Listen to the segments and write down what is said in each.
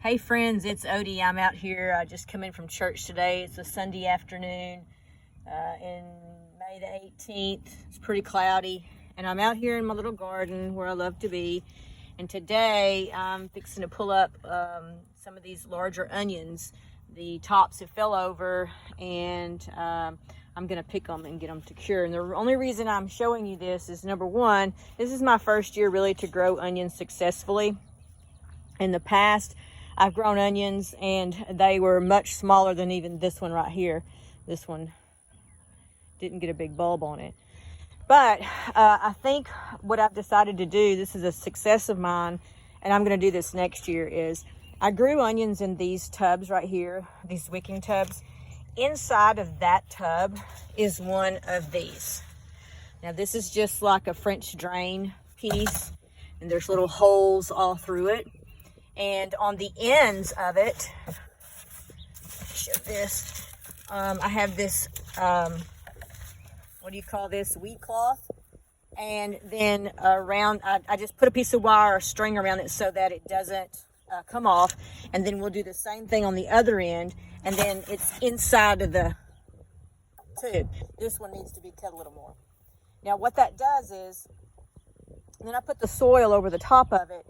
Hey friends, it's Odie. I'm out here. I just come in from church today. It's a Sunday afternoon in May the 18th. It's pretty cloudy, and I'm out here in my little garden where I love to be. And today I'm fixing to pull up some of these larger onions. The tops have fell over, and I'm gonna pick them and get them to cure. And the only reason I'm showing you this is, number one, this is my first year really to grow onions successfully. In the past, I've grown onions and they were much smaller than even this one right here. This one didn't get a big bulb on it. But I think what I've decided to do, this is a success of mine, and I'm gonna do this next year, is I grew onions in these tubs right here, these wicking tubs. Inside of that tub is one of these. Now this is just like a French drain piece, and there's little holes all through it. And on the ends of it, show this, I have this, what do you call this, wheat cloth. And then around, I just put a piece of wire or string around it so that it doesn't come off. And then we'll do the same thing on the other end. And then it's inside of the tube. This one needs to be cut a little more. Now what that does is, then I put the soil over the top of it.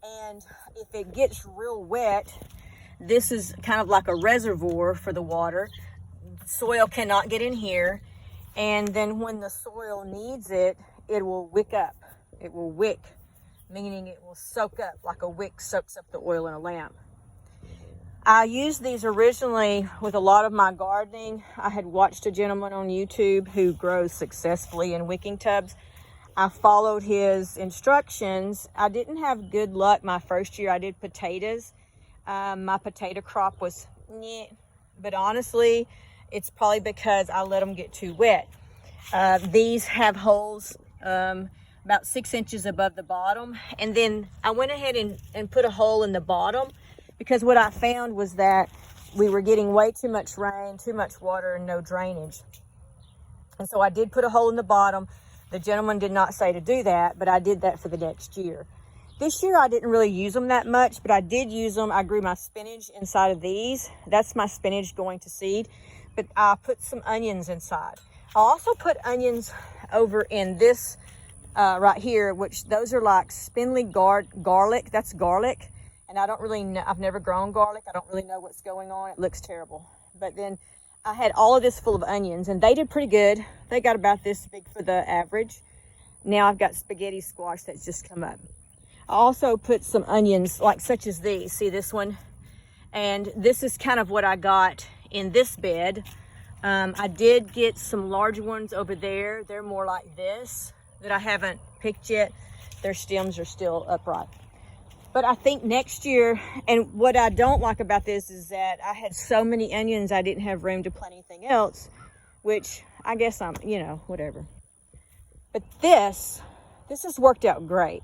And if it gets real wet, this is kind of like a reservoir for the water. Soil cannot get in here. And then when the soil needs it, it will wick up. It will wick, meaning it will soak up like a wick soaks up the oil in a lamp. I used these originally with a lot of my gardening. I had watched a gentleman on YouTube who grows successfully in wicking tubs. I followed his instructions. I didn't have good luck my first year. I did potatoes. My potato crop was meh, but honestly, it's probably because I let them get too wet. These have holes about 6 inches above the bottom. And then I went ahead and put a hole in the bottom, because what I found was that we were getting way too much rain, too much water, and no drainage. And so I did put a hole in the bottom. The gentleman did not say to do that, but I did that for the next year. This year I didn't really use them that much, but I did use them. I grew my spinach inside of these. That's my spinach going to seed, but I put some onions inside. I also put onions over in this right here, which those are like spindly garlic. That's garlic, and I don't really know. I've never grown garlic. I don't really know what's going on. It looks terrible. But then I had all of this full of onions, and they did pretty good. They got about this big for the average. Now I've got spaghetti squash that's just come up. I also put some onions, like such as these. See this one? And this is kind of what I got in this bed. I did get some large ones over there. They're more like this that I haven't picked yet. Their stems are still upright. But I think next year, and what I don't like about this is that I had so many onions, I didn't have room to plant anything else, which I guess I'm, whatever. But this has worked out great.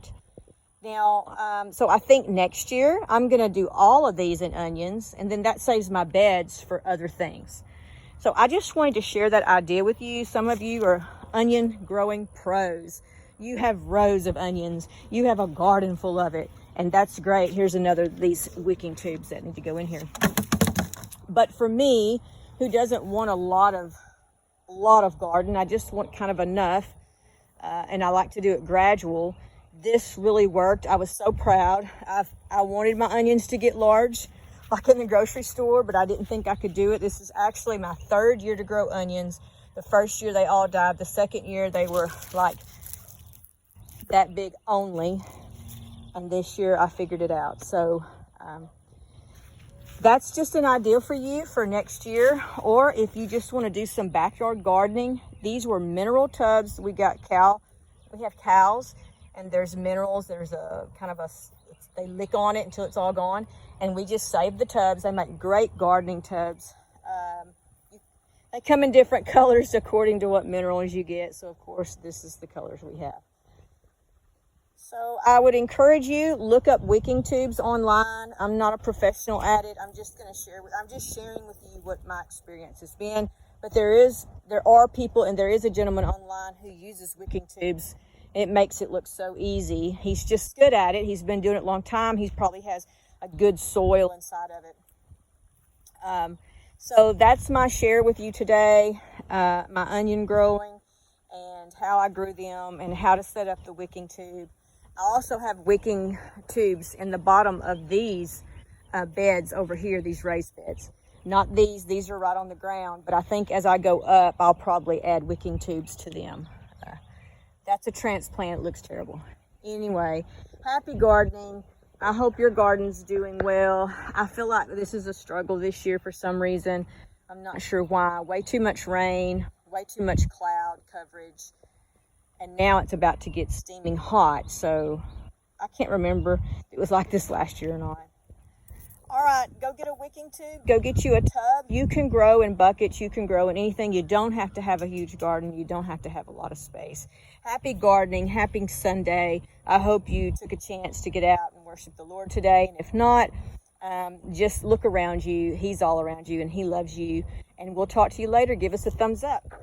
Now, so I think next year I'm going to do all of these in onions, and then that saves my beds for other things. So I just wanted to share that idea with you. Some of you are onion growing pros. You have rows of onions. You have a garden full of it. And that's great. Here's another of these wicking tubes that need to go in here. But for me, who doesn't want a lot of garden, I just want kind of enough, and I like to do it gradual. This really worked. I was so proud. I wanted my onions to get large, like in the grocery store, but I didn't think I could do it. This is actually my third year to grow onions. The first year they all died. The second year they were like that big only. And this year I figured it out. So that's just an idea for you for next year. Or if you just want to do some backyard gardening, these were mineral tubs. We have cows, and there's minerals. There's a kind of they lick on it until it's all gone. And we just save the tubs. They make great gardening tubs. They come in different colors according to what minerals you get. So of course, this is the colors we have. So I would encourage you, look up wicking tubes online. I'm not a professional at it. I'm just sharing with you what my experience has been. But there are people, and there is a gentleman online who uses wicking tubes. It makes it look so easy. He's just good at it. He's been doing it a long time. He probably has a good soil inside of it. So that's my share with you today, my onion growing and how I grew them and how to set up the wicking tube. I also have wicking tubes in the bottom of these beds over here, these raised beds. Not these are right on the ground, but I think as I go up, I'll probably add wicking tubes to them. That's a transplant, it looks terrible. Anyway, happy gardening. I hope your garden's doing well. I feel like this is a struggle this year for some reason. I'm not sure why. Way too much rain, way too much cloud coverage. And now it's about to get steaming hot, so I can't remember if it was like this last year or not. All right, go get a wicking tube. Go get you a tub. You can grow in buckets. You can grow in anything. You don't have to have a huge garden. You don't have to have a lot of space. Happy gardening. Happy Sunday. I hope you took a chance to get out and worship the Lord today. And if not, just look around you. He's all around you, and He loves you. And we'll talk to you later. Give us a thumbs up.